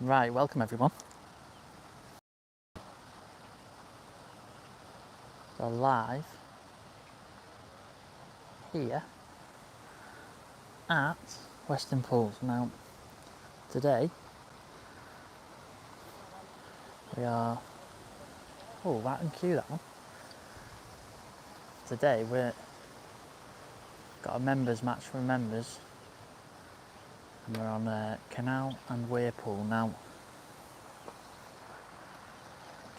Right, welcome everyone. We're live here at Western Pools. Now, today we are, right in queue that one. Today we've got a members match for members and we're on Canal and Weir Pool now.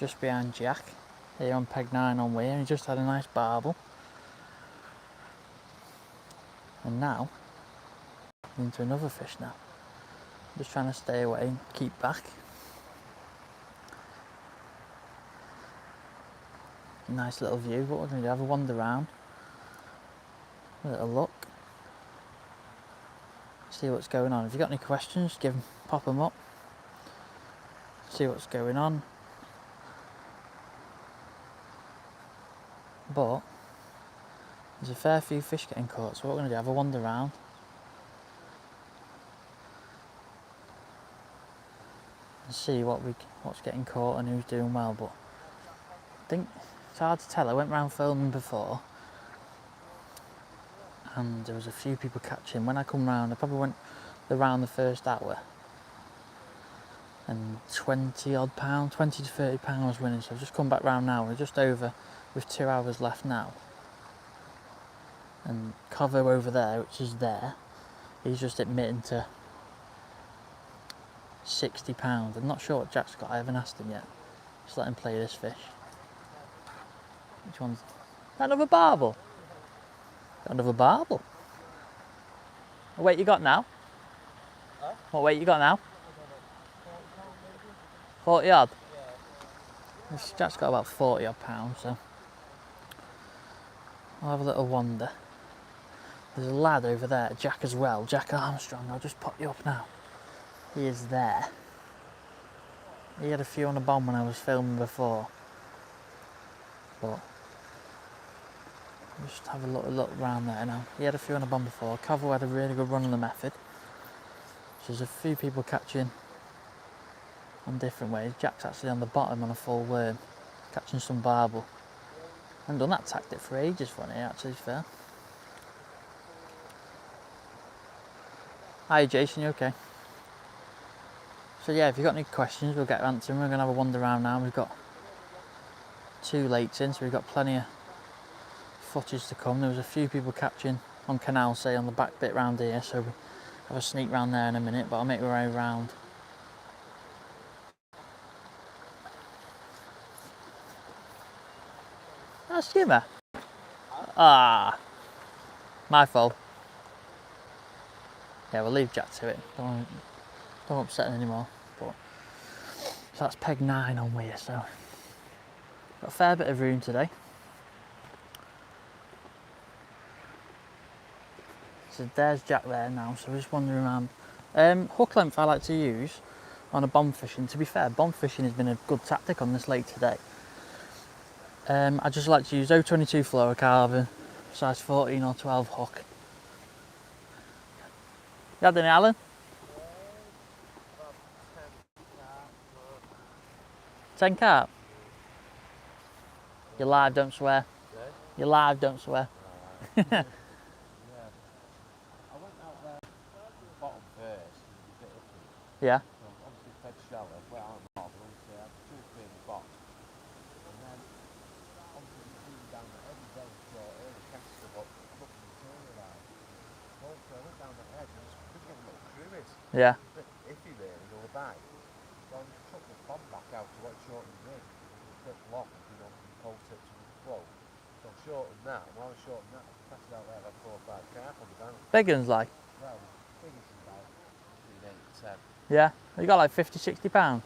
Just behind Jack, here on peg 9 on Weir, he just had a nice barbel. And now, into another fish now. Just trying to stay away and keep back. Nice little view, what we're going to do, have a wander around. A little look. See what's going on. If you've got any questions, pop them up. See what's going on. But there's a fair few fish getting caught, so what we're going to do, have a wander around. And see what's getting caught and who's doing well. But I think it's hard to tell. I went round filming before and there was a few people catching. When I come round, I probably went around the first hour and 20 odd pounds, 20 to 30 pounds was winning. So I've just come back round now. We're just over with 2 hours left now. And Covo over there, which is there, he's just admitting to £60. I'm not sure what Jack's got, I haven't asked him yet. Just let him play this fish. Which one's that? Another barbel? Got another barbel. What weight you got now? Huh? What weight you got now? 40 odd? Yeah. Jack's got about 40 odd pounds, so I'll have a little wander. There's a lad over there, Jack as well, Jack Armstrong. I'll just pop you up now. He is there. He had a few on the bomb when I was filming before. But just have a look round there now. He had a few on the bomb before. Covo had a really good run on the method. So there's a few people catching on different ways. Jack's actually on the bottom on a full worm, catching some barbel. I haven't done that tactic for ages for here, actually, it's fair. Hi Jason, you okay? So yeah, if you've got any questions, we'll get to answer them. We're going to have a wander around now. We've got 2 lakes in, so we've got plenty of footage to come. There was a few people catching on Canal, say on the back bit round here, so we'll have a sneak round there in a minute, but I'll make my way round. Ah, skimmer. Ah, my fault. Yeah, we'll leave Jack to it. Don't upset him anymore. But so that's peg 9 on Weir, so got a fair bit of room today. So there's Jack there now, so we're just wandering around. Hook length I like to use on a bomb fishing. To be fair, bomb fishing has been a good tactic on this lake today. I just like to use 022 fluorocarbon, size 14 or 12 hook. You had any, Alan? 10 carp? You're live, don't swear. Yeah. You're live, don't swear. Yeah. I went out there bottom first, a bit iffy. Yeah. So obviously fed shallow, went out and off, obviously I had 2 or 3 in the box. And then obviously we down the edge very short, early cast about up in the tail line. So I went down the edge and just couldn't get a little cruise. Yeah. A bit iffy really, all the bite. So I just took the bomb back out to what shortened the rig. A bit long, from pole tips to the float. So I shortened that, and while I shortened that, I cast it out there, I had 4 or 5 carp on the bank. Big ones like? Well, biggest is about between 8 and 10. Yeah. You got like 50, 60 pounds?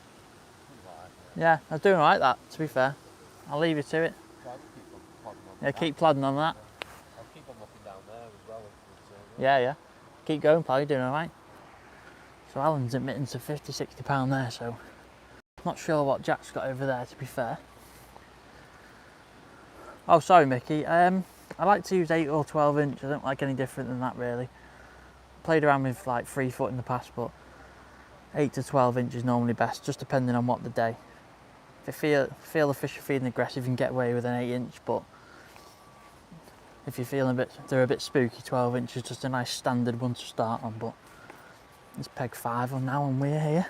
Like, yeah, I was doing alright that, to be fair. I'll leave you to it. So I'll keep on plodding on. Yeah, keep plodding on that. Yeah. I'll keep on looking down there as well. Yeah. Keep going, pal, you're doing alright. So Alan's admitting to 50, 60 pounds there, so not sure what Jack's got over there, to be fair. Oh, sorry, Mickey. I like to use 8 or 12 inch. I don't like any different than that, really. Played around with like 3 foot in the past, but 8 to 12 inch is normally best, just depending on what the day. If you feel the fish are feeding aggressive, you can get away with an 8 inch, but if you're feeling they're a bit spooky, 12 inch is just a nice standard one to start on. But it's peg 5 on now and we're here.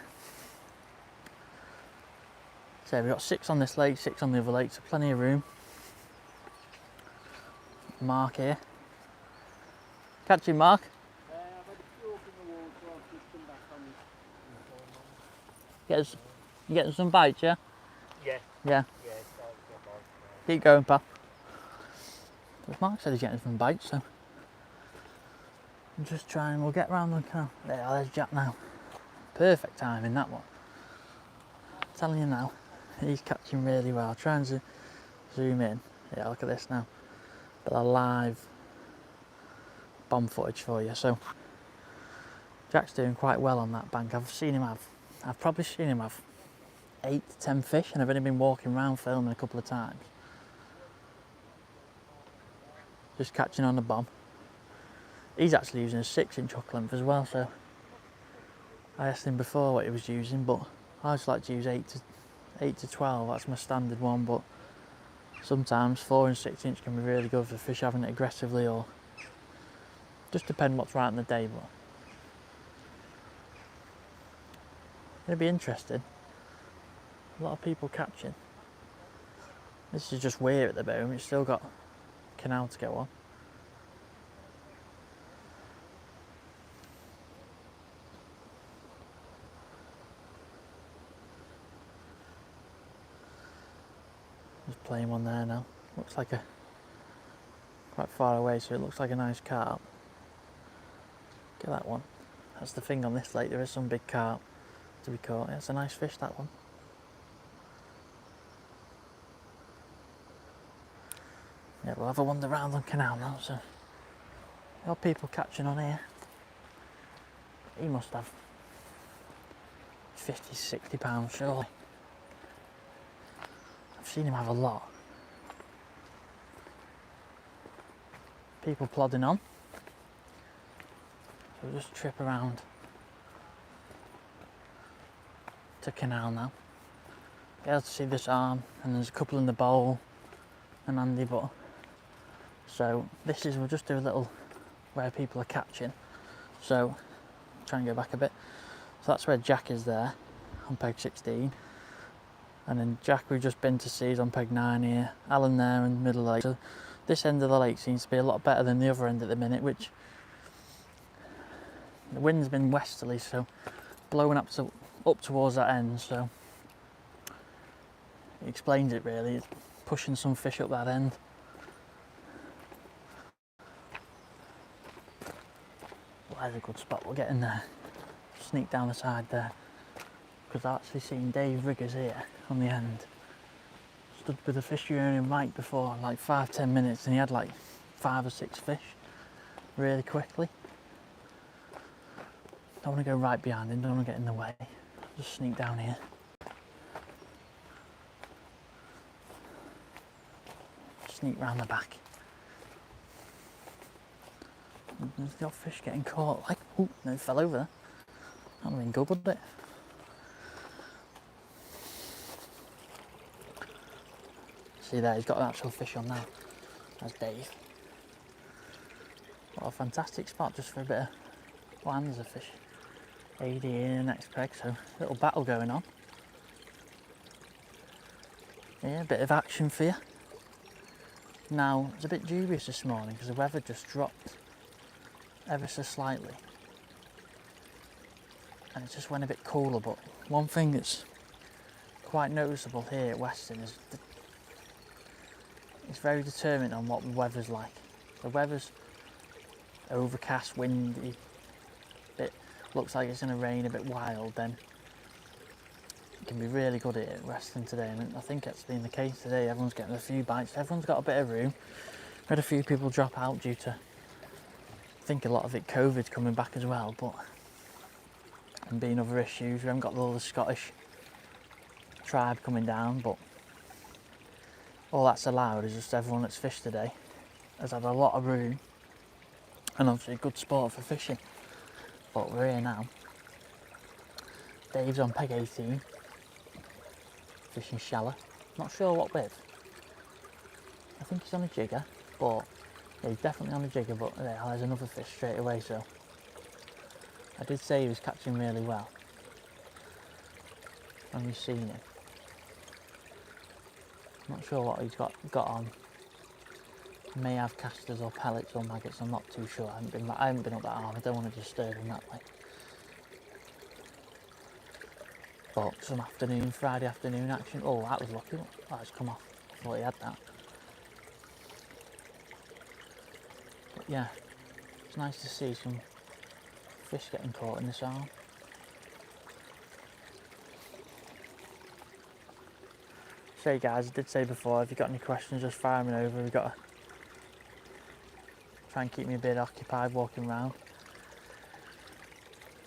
So we've got 6 on this lake, 6 on the other lake, so plenty of room. Mark here. Catch you, Mark. I've had a few up in the wall, so I've just come back on You getting some bites, yeah? Yeah. Yeah. Yeah, it's starting to get large. Keep going, pal. Mark said he's getting some bites, so I'm just trying. We'll get round the canal. There's Jack now. Perfect timing, that one. I'm telling you now, he's catching really well. Trying to zoom in. Yeah, look at this now. But a live bomb footage for you. So Jack's doing quite well on that bank. I've probably seen him have 8 to 10 fish, and I've only been walking around filming a couple of times. Just catching on the bomb. He's actually using a 6-inch hook length as well, so I asked him before what he was using, but I just like to use 8 to 12. That's my standard one, but sometimes 4 and 6 inch can be really good for fish having it aggressively, or just depend what's right on the day. But it'll be interesting. A lot of people catching. This is just weir at the moment. It's still got Canal to go on. Just playing one there now. Looks like quite far away, so it looks like a nice carp. Get that one. That's the thing on this lake. There is some big carp to be caught. Yeah, it's a nice fish, that one. Yeah, we'll have a wander around on Canal now. So, there are people catching on here. He must have 50, 60 pounds surely. I've seen him have a lot. People plodding on. So we'll just trip around to Canal now. Be able to see this arm, and there's a couple in the bowl and Andy, but so we'll just do a little where people are catching. So try and go back a bit. So that's where Jack is there on peg 16, and then Jack we've just been to see is on peg 9 here. Alan there in the middle lake. So this end of the lake seems to be a lot better than the other end at the minute, which the wind's been westerly, so blowing up towards that end, so it explains it really. It's pushing some fish up that end. Well, there's a good spot. We'll get in there, sneak down the side there, because I've actually seen Dave Riggers here on the end. Stood with a fishery right before, like 5-10 minutes, and he had like 5 or 6 fish really quickly. Don't want to go right behind him, don't want to get in the way. Just sneak down here. Sneak round the back. There's the odd fish getting caught. Like, oh, no, it fell over there. That would have been good, wouldn't it? See there, he's got an actual fish on now. That's Dave. What a fantastic spot just for a bit of, well, and there's a fish. 80 in the next peg, so little battle going on. Yeah, a bit of action for you. Now, it's a bit dubious this morning because the weather just dropped ever so slightly. And it just went a bit cooler, but one thing that's quite noticeable here at Weston is it's very determined on what the weather's like. The weather's overcast, windy, looks like it's going to rain, a bit wild, then it can be really good here at Weston today. And I think that's been the case today. Everyone's getting a few bites, everyone's got a bit of room. We had a few people drop out due to, I think a lot of it COVID's coming back as well, but and being other issues. We haven't got all the Scottish tribe coming down, but all that's allowed is just everyone that's fished today has had a lot of room and obviously a good sport for fishing. But we're here now. Dave's on peg 18, fishing shallow. Not sure what with. I think he's on a jigger, but yeah, he's definitely on a jigger, but there's another fish straight away, so I did say he was catching really well when we've seen him. Not sure what he's got on. May have casters or pellets or maggots, I'm not too sure. I haven't been up that arm, I don't want to disturb him that way. But some afternoon, Friday afternoon action. Oh, that was lucky. Oh, it's come off. I thought he had that. But yeah, it's nice to see some fish getting caught in this arm. So guys, I did say before, if you've got any questions, just fire them over. We've got to try and keep me a bit occupied walking around.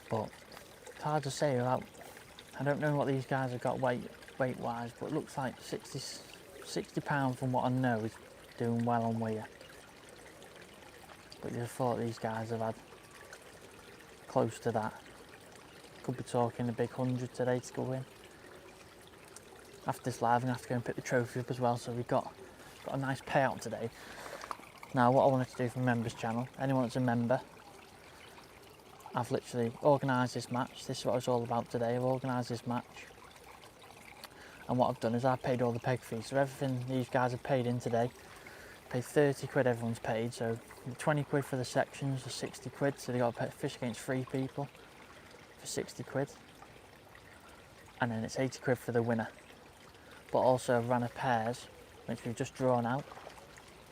But it's hard to say without, I don't know what these guys have got weight wise, but it looks like 60 pounds from what I know is doing well on weir. But you'd have thought these guys have had close to that. Could be talking a big 100 today to go in. After this live, I'm going to have to go and pick the trophy up as well, so we've got a nice payout today. Now, what I wanted to do for members channel, anyone that's a member, I've literally organised this match. This is what it's all about today. I've organised this match. And what I've done is I've paid all the peg fees. So everything these guys have paid in today, paid 30 quid everyone's paid. So 20 quid for the sections, or 60 quid. So they got to fish against 3 people for 60 quid. And then it's 80 quid for the winner. But also I've ran a pairs, which we've just drawn out.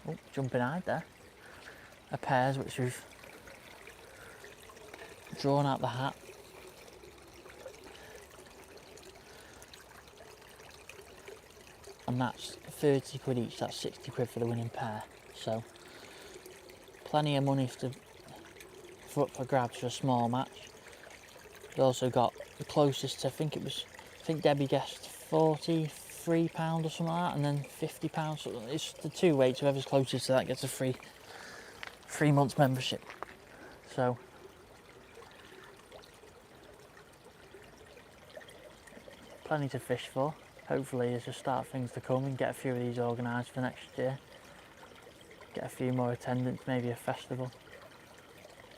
Oh, jumping hide there. A pairs which we've drawn out the hat. And that's 30 quid each, that's 60 quid for the winning pair. So plenty of money for grabs for a small match. We also got the closest, I think Debbie guessed £43 or something like that, and then £50. So it's the 2 weights, whoever's closest to that gets a free 3 months membership. So plenty to fish for. Hopefully it's just start things to come and get a few of these organised for next year. Get a few more attendance, maybe a festival,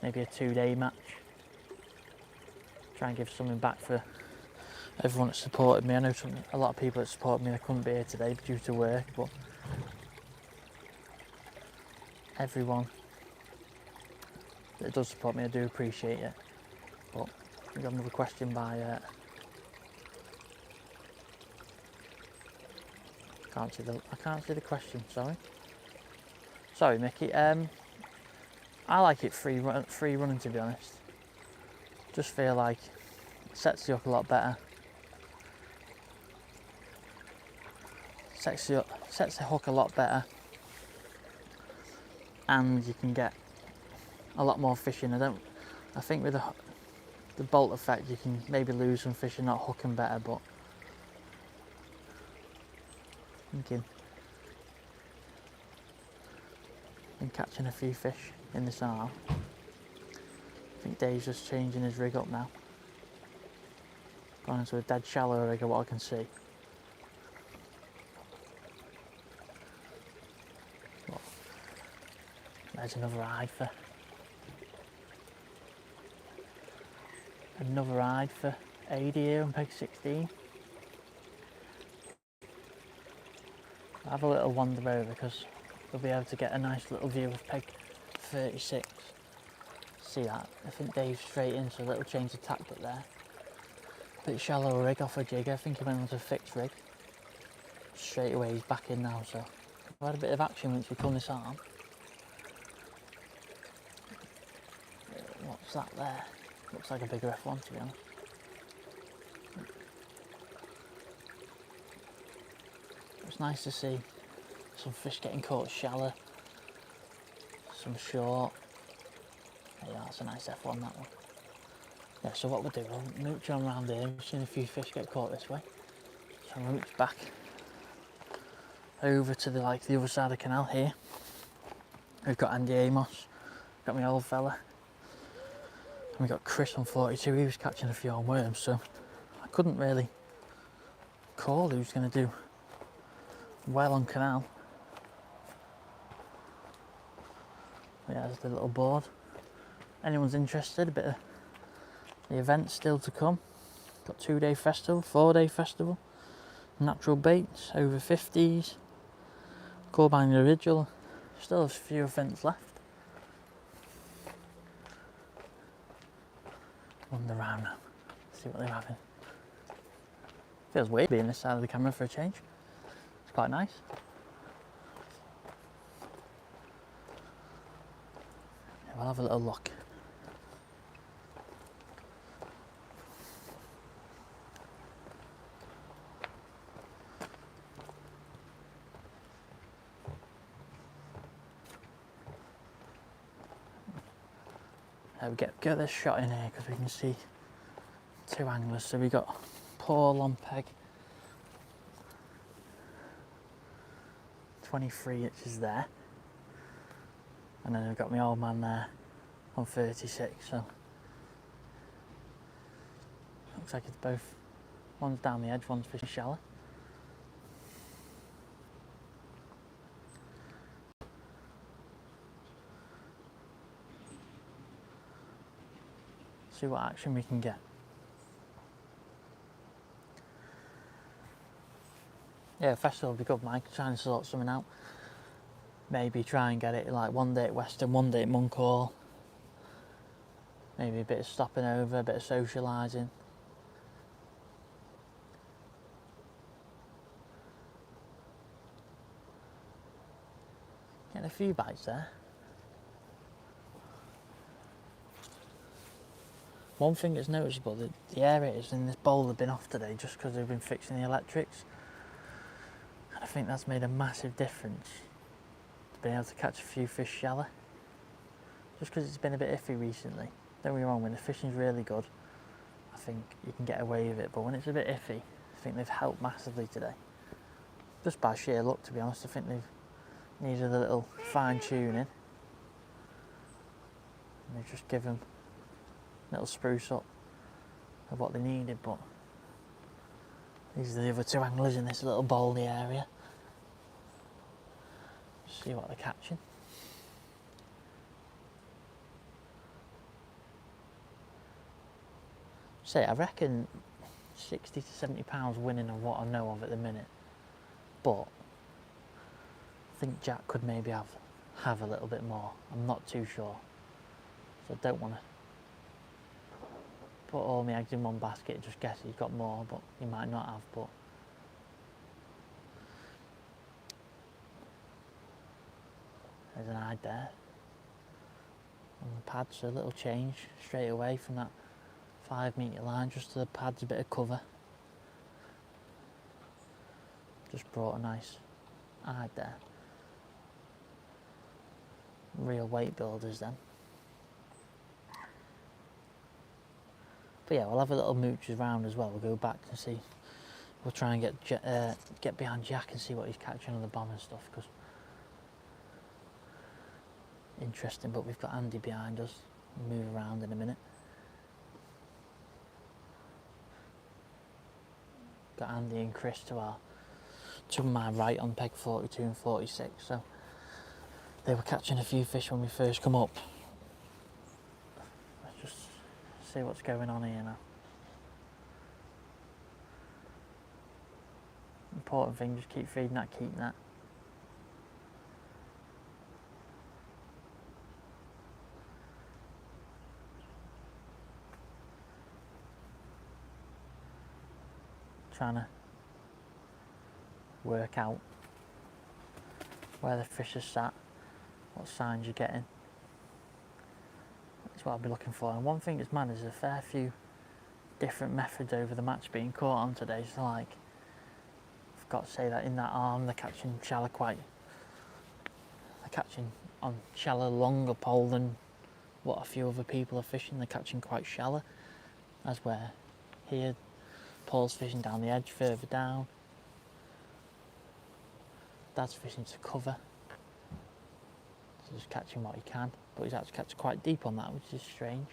maybe a 2-day match. Try and give something back for everyone that supported me. I know a lot of people that supported me, I couldn't be here today due to work, but everyone that does support me, I do appreciate it. But we've got another question by I can't see the question, sorry Mickey. I like it free running, to be honest. Just feel like it sets the hook a lot better. Sets the hook a lot better, and you can get a lot more fishing. I think with the bolt effect, you can maybe lose some fish and not hooking better, but thinking been catching a few fish in this arm. I think Dave's just changing his rig up now. Gone into a dead shallow rig, what I can see. But there's another ride for AD here on peg 16. I'll have a little wander over because we'll be able to get a nice little view of peg 36. See that? I think Dave's straight in, so a little change of tactic there. Bit shallow rig off a jigger. I think he went on to a fixed rig. Straight away he's back in now, so we've had a bit of action once we come this arm. What's that there? Looks like a bigger F1, to be honest. It's nice to see some fish getting caught shallow, some short. Yeah, that's a nice F1, that one. Yeah, so what we'll do, we'll mooch on around here. We've seen a few fish get caught this way. So we'll mooch back over to the other side of the canal here. We've got Andy Amos, got my old fella. And we got Chris on 42, he was catching a few on worms, so couldn't really call who's going to do well on Canal. But yeah, there's the little board. Anyone's interested, a bit of the event still to come. Got 2-day festival, 4-day festival, natural baits, over 50s, Corbine individual. Still a few events left. Wander around now, see what they're having. Feels weird being this side of the camera for a change. It's quite nice. Yeah, we'll have a little look. We get this shot in here because we can see two anglers. So we got Paul on peg 23 inches there, and then we've got my old man there on 36. So looks like it's both. One's down the edge, one's fishing shallow. See what action we can get. Yeah, festival will be good, Mike. Trying to sort something out. Maybe try and get it like 1 day at Western, 1 day at Monk Hall. Maybe a bit of stopping over, a bit of socialising. Getting a few bites there. One thing that's noticeable, the aerators in this bowl have been off today just because they've been fixing the electrics. And I think that's made a massive difference to being able to catch a few fish shallow. Just because it's been a bit iffy recently. Don't get me wrong, when the fishing's really good, I think you can get away with it. But when it's a bit iffy, I think they've helped massively today. Just by sheer luck, to be honest. I think they've needed a little fine tuning. And they've just given a little spruce up of what they needed. But these are the other two anglers in this little bowly area. See what they're catching. Say, I reckon 60 to 70 pounds winning of what I know of at the minute. But I think Jack could maybe have a little bit more. I'm not too sure. So I don't want to put all my eggs in one basket and just guess he's got more, but he might not have. But there's an eye there. On the pads, a little change straight away from that 5 metre line just to the pads, a bit of cover. Just brought a nice eye there. Real weight builders then. But yeah, we'll have a little mooches round as well. We'll go back and see. We'll try and get behind Jack and see what he's catching on the bomb and stuff. Cause interesting, but we've got Andy behind us. We'll move around in a minute. Got Andy and Chris to my right on peg 42 and 46. So they were catching a few fish when we first come up. Let's just see what's going on here now. Important thing, just keep feeding that, keep that. Trying to work out where the fish are sat, what signs you're getting. That's what I'll be looking for. And one thing that's mad is a fair few different methods over the match being caught on today. So like, I've got to say that in that arm they're catching shallow they're catching on shallow longer pole than what a few other people are fishing. They're catching quite shallow, as where here Paul's fishing down the edge further down. Dad's fishing to cover. So just catching what he can, but he's actually catching quite deep on that, which is strange.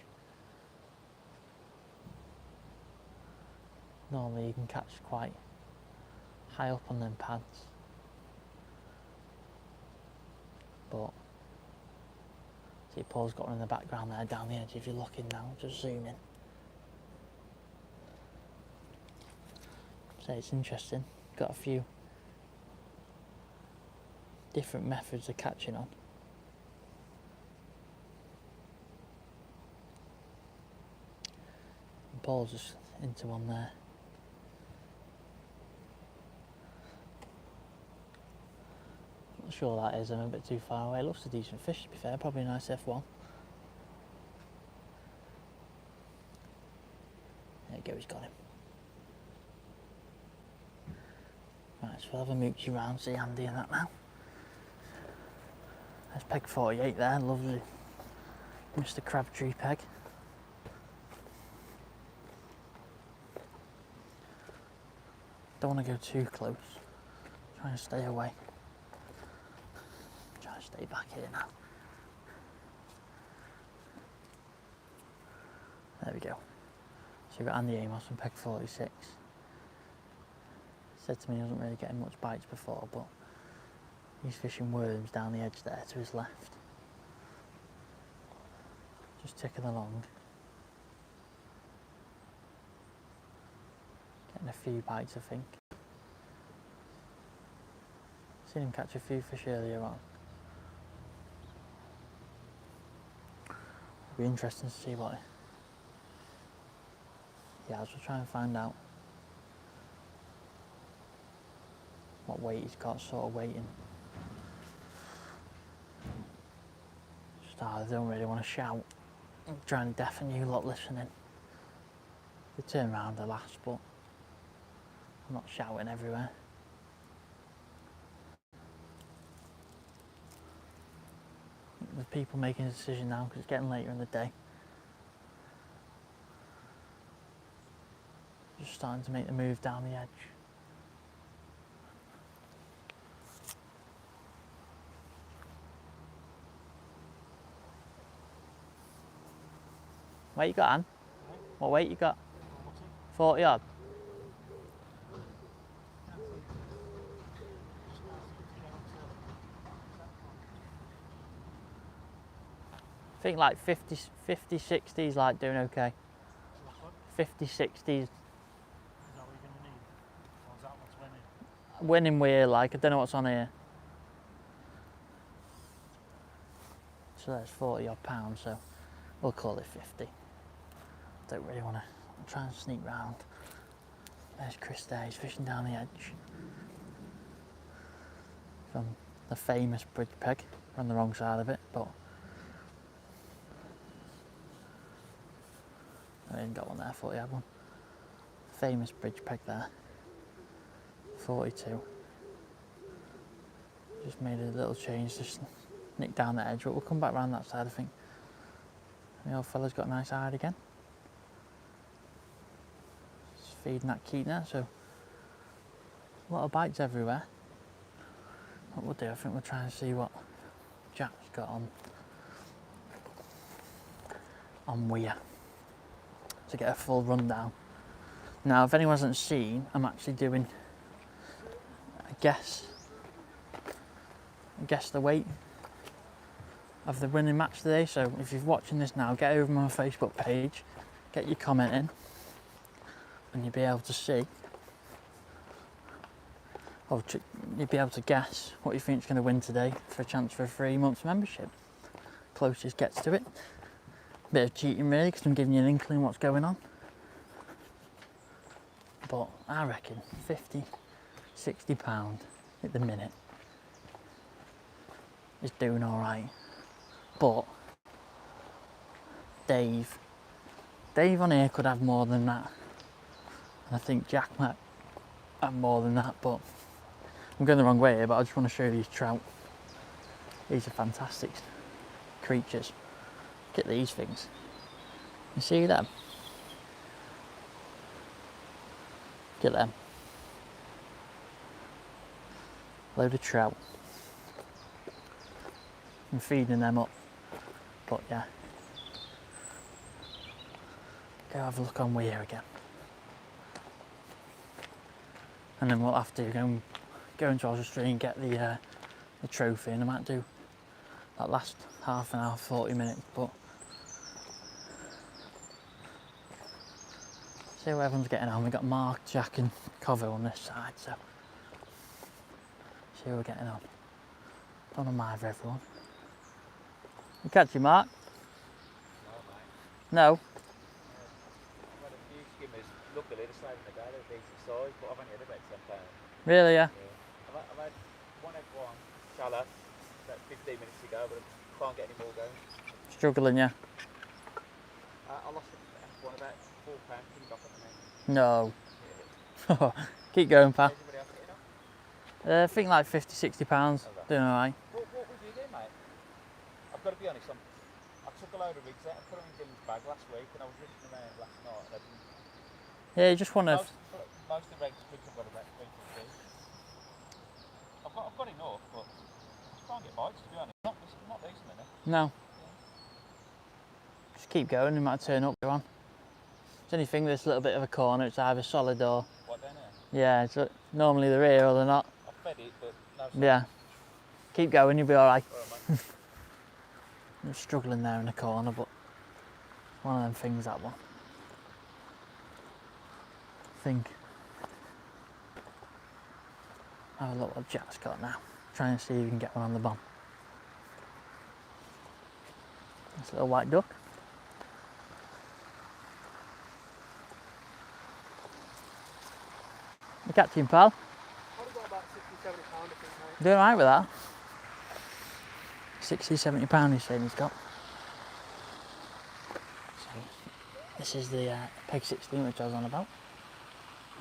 Normally you can catch quite high up on them pads, but see Paul's got one in the background there down the edge if you're looking now, just zoom in. So it's interesting, got a few different methods of catching on. And Paul's just into one there. Not sure that is, I'm a bit too far away. It looks a decent fish to be fair, probably a nice F1. There you go, he's got him. Right, so we'll have a moochie round, see Andy and that now. There's peg 48 there, lovely Mr. Crabtree peg. Don't want to go too close, try and stay away. Try to stay back here now. There we go. So we've got Andy Amos on peg 46. Said to me he wasn't really getting much bites before, but he's fishing worms down the edge there to his left. Just ticking along. Getting a few bites, I think. Seen him catch a few fish earlier on. It'll be interesting to see what he has. We'll try and find out what weight he's got, sort of waiting. Just I don't really want to shout. I'm trying to deafen you lot listening. They turn round the last, but I'm not shouting everywhere. There's people making a decision now because it's getting later in the day. Just starting to make the move down the edge. What you got, Anne? What weight you got? 40 odd? I think like 50, 60s like doing okay. 50, 60s. Is that what you're going to need? Or is that what's winning? Winning weir like, I don't know what's on here. So that's 40 odd pounds, so we'll call it 50. Don't really want to try and sneak round. There's Chris there, he's fishing down the edge. From the famous bridge peg. We're on the wrong side of it, but I didn't got one there, I thought he had one. Famous bridge peg there. 42. Just made a little change, just nick down the edge, but we'll come back round that side, I think. The old fella's got a nice hide again. Just feeding that keaton, so a lot of bites everywhere. What we'll do, I think we'll try and see what Jack's got on weir to get a full rundown. Now, if anyone hasn't seen, I'm actually doing a guess the weight of the winning match today. So if you're watching this now, get over my Facebook page, get your comment in, and you'll be able to see, or you'll be able to guess what you think is going to win today for a chance for a 3 months membership. Closest gets to it. Bit of cheating really, because I'm giving you an inkling what's going on. But I reckon 50, 60 pound at the minute is doing all right. But Dave on here could have more than that. And I think Jack might have more than that, but I'm going the wrong way here, but I just want to show you these trout. These are fantastic creatures. Look at these things. You see them? Look at them. Load of trout. I'm feeding them up, but yeah. Go have a look on weir again. and then we'll have to go into Oswestry and get the trophy, and I might do that last half an hour, 40 minutes, but see how everyone's getting on. We've got Mark, Jack and Covo on this side, so see how we're getting on. Don't want to mind for everyone. You catch you, Mark? No? I've had a few skimmers, luckily the side of the day, they're decent size, but I've only had about £10. Really, yeah? I've had one shallow about 15 minutes ago, but I can't get any more going. Struggling, yeah? I lost one about £4 coming off at the moment. No. Yeah. Keep going, pal. How's everybody else getting on? I think like 50, 60 pounds. Okay. Doing alright. What would you do, mate? I've got to be honest, I took a load of rigs out and put them in Dylan's bag last week, and I was ripping them around last night. And I didn't, Yeah, you just want to. most of the rigs I've got about 350. I've got enough, but I just can't get bites, to be honest. Not decent enough. No. Just keep going, you might turn up, go on. It's anything this little bit of a corner, it's either solid or. What, down here? Yeah, it's normally they're here or they're not. I've fed it, but no. Yeah. Keep going, you'll be alright. Alright, mate. I'm struggling there in the corner, but it's one of them things, that one. I think. Have a look what Jack's got now. Try and see if you can get one on the bomb. This little white duck. You catching, pal? I've got about 60, 70 pound, I think, mate. Doing alright with that? 60, 70 pound he's saying he's got. So, this is the peg 16 which I was on about.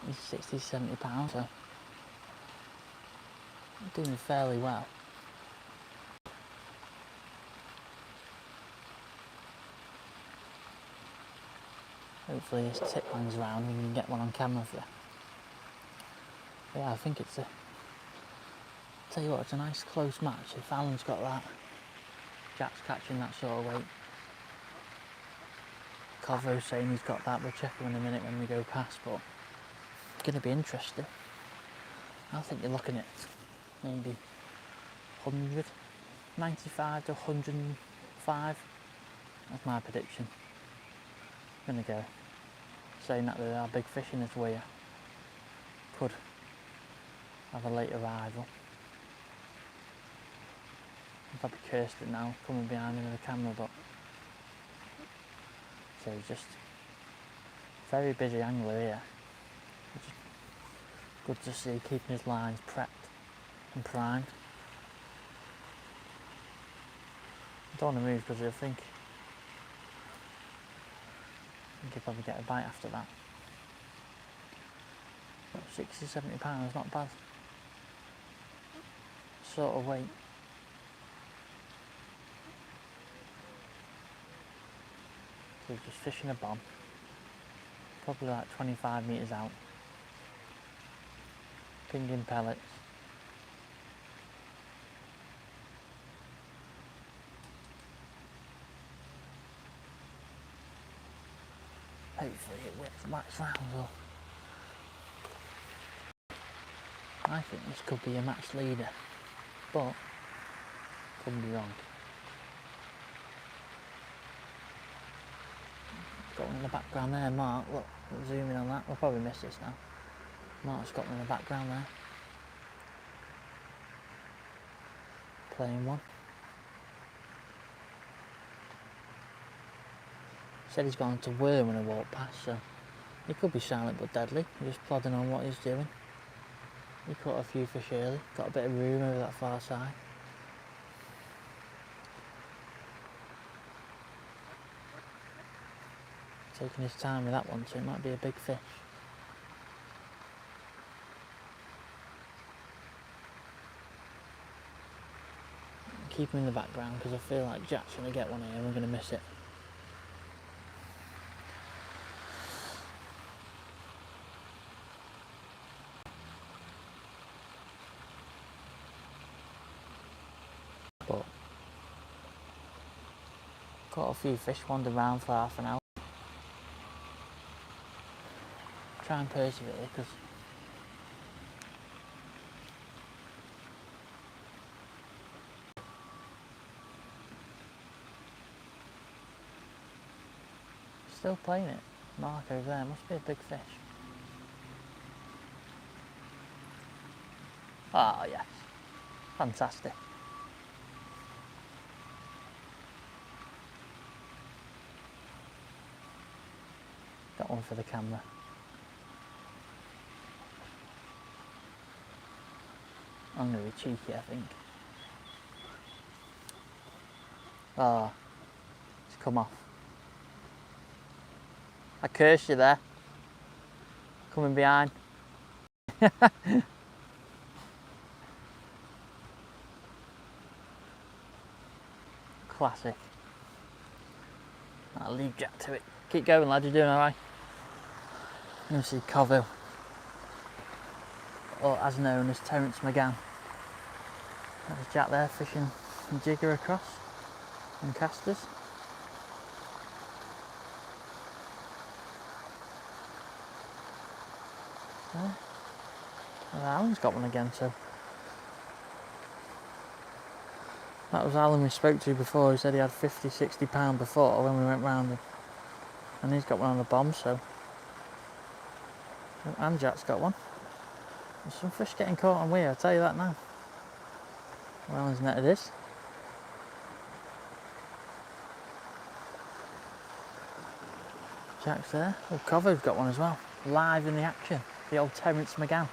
It's 60, 70 pounds, so doing fairly well. Hopefully this tip hangs around and we can get one on camera for you. But yeah, I think it's a... Tell you what, it's a nice close match. If Alan's got that, Jack's catching that sort of weight. Covo's saying he's got that, we'll check him in a minute when we go past, but it's going to be interesting. I think you're looking at maybe 100, 95 to 105. That's my prediction. I'm going to go saying that there are big fish in this weir. Could have a late arrival. I've probably cursed it now, coming behind me with the camera, but so he's just very busy angler here, which is good to see, keeping his lines prepped and primed. I don't want to move because I think he'll probably get a bite after that. But 60, 70 pounds, not bad. Sort of weight. So just fishing a bomb. Probably like 25 metres out. Pinging pellets. Hopefully it whips max round up. I think this could be a match leader, but could be wrong. Got one in the background there, Mark. Look, zoom in on that. We'll probably miss this now. Mark's got one in the background there. Playing one. Said he's gone to worm when I walked past, so he could be silent but deadly. He's just plodding on what he's doing. He caught a few fish early. Got a bit of room over that far side. Taking his time with that one, so it might be a big fish. Keep him in the background because I feel like Jack's going to get one here and we're going to miss it. But caught a few fish, wandered around for half an hour. Try and persevere because Still playing it. Mark over there, must be a big fish. Oh yes, fantastic. Got one for the camera. I'm going to be cheeky, I think. Oh, it's come off. I cursed you there. Coming behind. Classic. I'll leave Jack to it. Keep going, lad, you're doing alright. You see Coville, or as known as Terence McGann. There's Jack there fishing and jigger across and casters. Well, Alan's got one again, so that was Alan we spoke to before. He said he had 50, 60 pound before when we went round, and he's got one on the bomb, so. And Jack's got one. There's some fish getting caught on weir, I'll tell you that now. Well, Alan's netted this. Jack's there. Oh, Cover's got one as well. Live in the action. The old Terence McGann.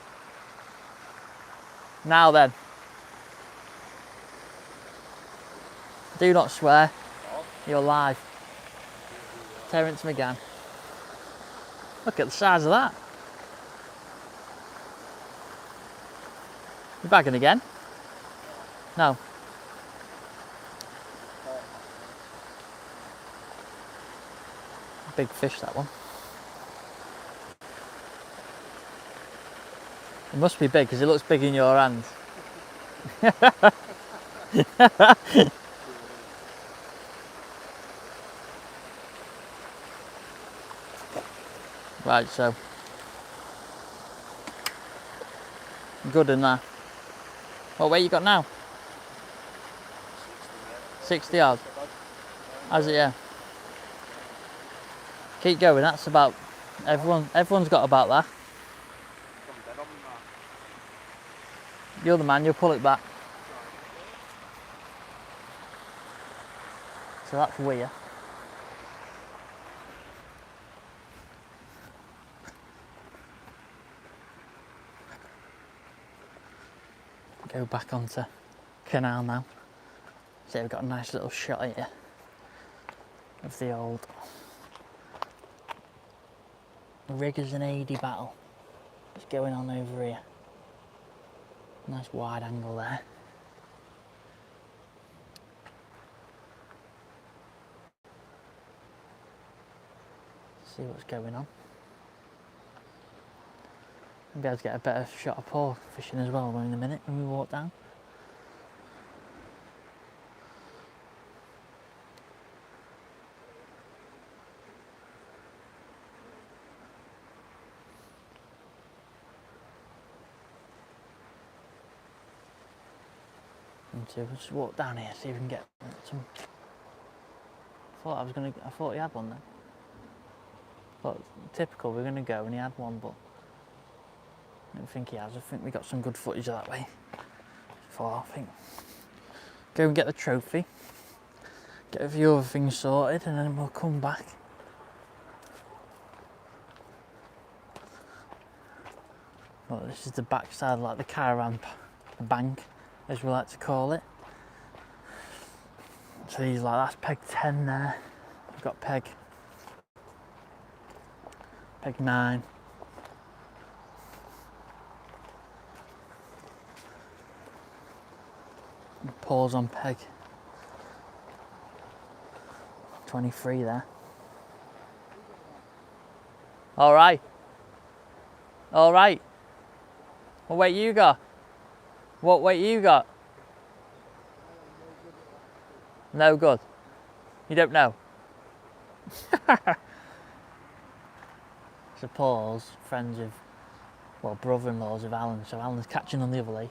Now then. Do not swear. You're live. Terence McGann. Look at the size of that. You bagging again? No. Big fish, that one. It must be big because it looks big in your hand. Right, so good in that. What weight you got now? 60 yards. Has it, yeah? Keep going, that's about everyone's got about that. You're the man, you'll pull it back. So that's weir. Go back onto Canal now. See, we've got a nice little shot here of the old riggers and AD battle that's going on over here. Nice wide angle there. See what's going on. I'll be able to get a better shot of Paul fishing as well in a minute when we walk down. And so we'll just walk down here, see if we can get some. I thought he had one then. But typical, we're gonna go and he had one, but I don't think he has. I think we got some good footage of that way. I think go and get the trophy, get a few other things sorted, and then we'll come back. Well, this is the backside, like the caravan bank, as we like to call it. So he's like, that's peg 10 there. We've got peg 9. And pause on peg 23 there. All right. All right. What weight you got? What weight you got? No good. You don't know. So Paul's friends of, well, brother-in-laws of Alan, so Alan's catching on the other lake.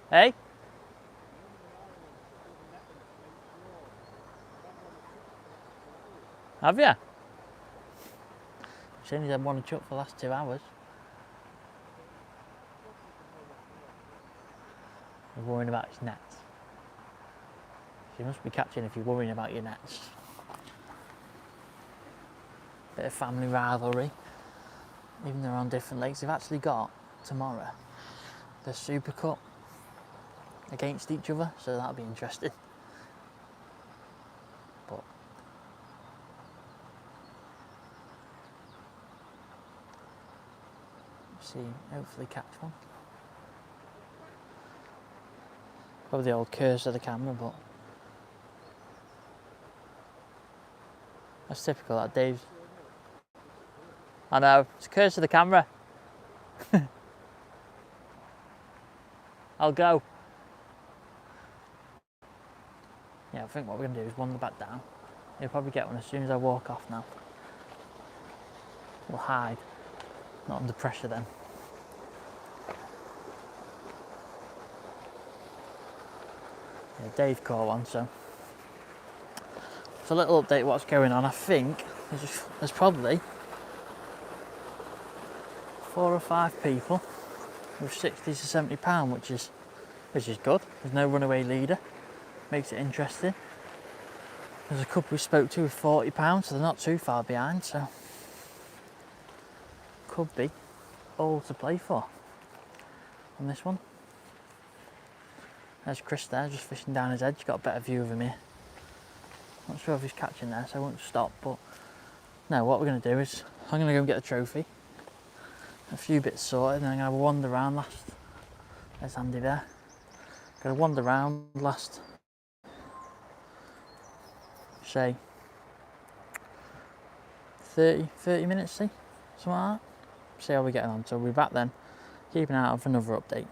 Hey? Have you? She's only had one chuck for the last 2 hours. He's worrying about his nets. You must be catching if you're worrying about your nets. Bit of family rivalry. Even though they're on different lakes, they've actually got tomorrow the Super Cup against each other, so that'll be interesting. But see, hopefully catch one. Probably the old curse of the camera, but that's typical. That Dave's. I know, it's a curse of the camera. I'll go. Yeah, I think what we're going to do is wander back down. He'll probably get one as soon as I walk off now. We'll hide. Not under pressure then. Yeah, Dave caught one, so. It's a little update what's going on. I think there's probably 4 or 5 people with 60 to 70 pound, which is good. There's no runaway leader, makes it interesting. There's a couple we spoke to with 40 pounds, so they're not too far behind. So could be all to play for on this one. There's Chris there, just fishing down his edge. Got a better view of him here. Not sure if he's catching there, so I won't stop. But no, what we're going to do is I'm going to go and get a trophy. A few bits sorted, and then I'm going to have a wander around last. There's Andy there. Going to wander around last, say, 30 minutes, see? Something like that. See how we're getting on. So we'll be back then. Keep an eye out for another update.